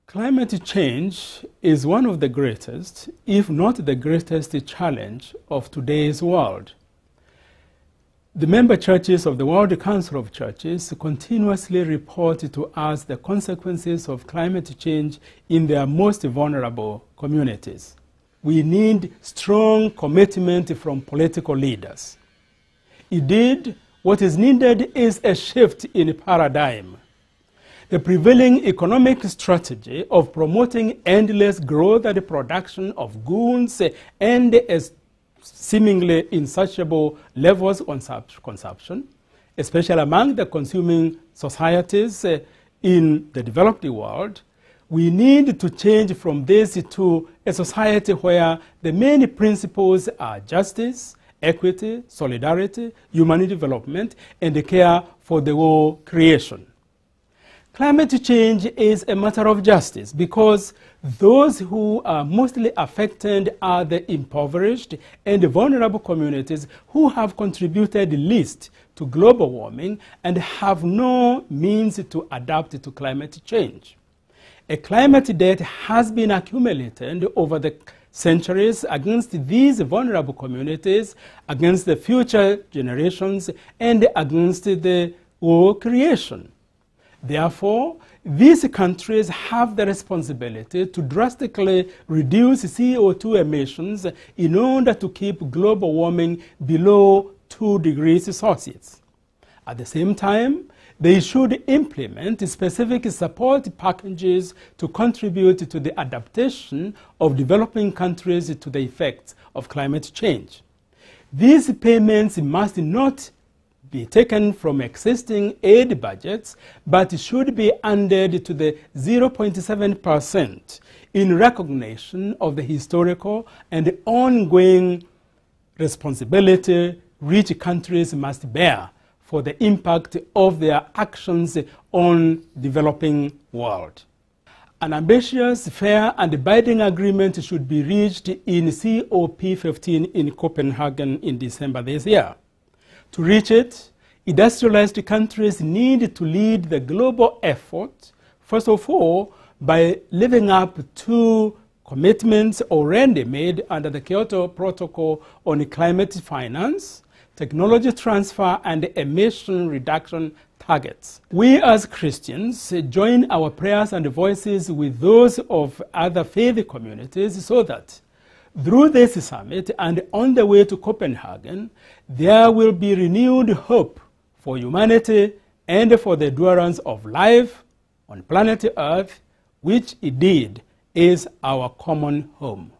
Climate change is one of the greatest, if not the greatest, challenge of today's world. The member churches of the World Council of Churches continuously report to us the consequences of climate change in their most vulnerable communities. We need strong commitment from political leaders. Indeed, what is needed is a shift in paradigm. The prevailing economic strategy of promoting endless growth and production of goods and seemingly insatiable levels of consumption, especially among the consuming societies in the developed world, we need to change from this to a society where the main principles are justice, equity, solidarity, human development, and the care for the whole creation. Climate change is a matter of justice because those who are mostly affected are the impoverished and vulnerable communities who have contributed least to global warming and have no means to adapt to climate change. A climate debt has been accumulated over the centuries against these vulnerable communities, against the future generations, and against the whole creation. Therefore, these countries have the responsibility to drastically reduce CO2 emissions in order to keep global warming below 2 degrees Celsius. At the same time, they should implement specific support packages to contribute to the adaptation of developing countries to the effects of climate change. These payments must not be taken from existing aid budgets, but should be added to the 0.7% in recognition of the historical and ongoing responsibility rich countries must bear for the impact of their actions on the developing world. An ambitious, fair, and binding agreement should be reached in COP15 in Copenhagen in December this year. To reach it, industrialized countries need to lead the global effort, first of all, by living up to commitments already made under the Kyoto Protocol on climate finance, technology transfer, and emission reduction targets. We as Christians join our prayers and voices with those of other faith communities so that through this summit and on the way to Copenhagen, there will be renewed hope for humanity and for the endurance of life on planet Earth, which indeed is our common home.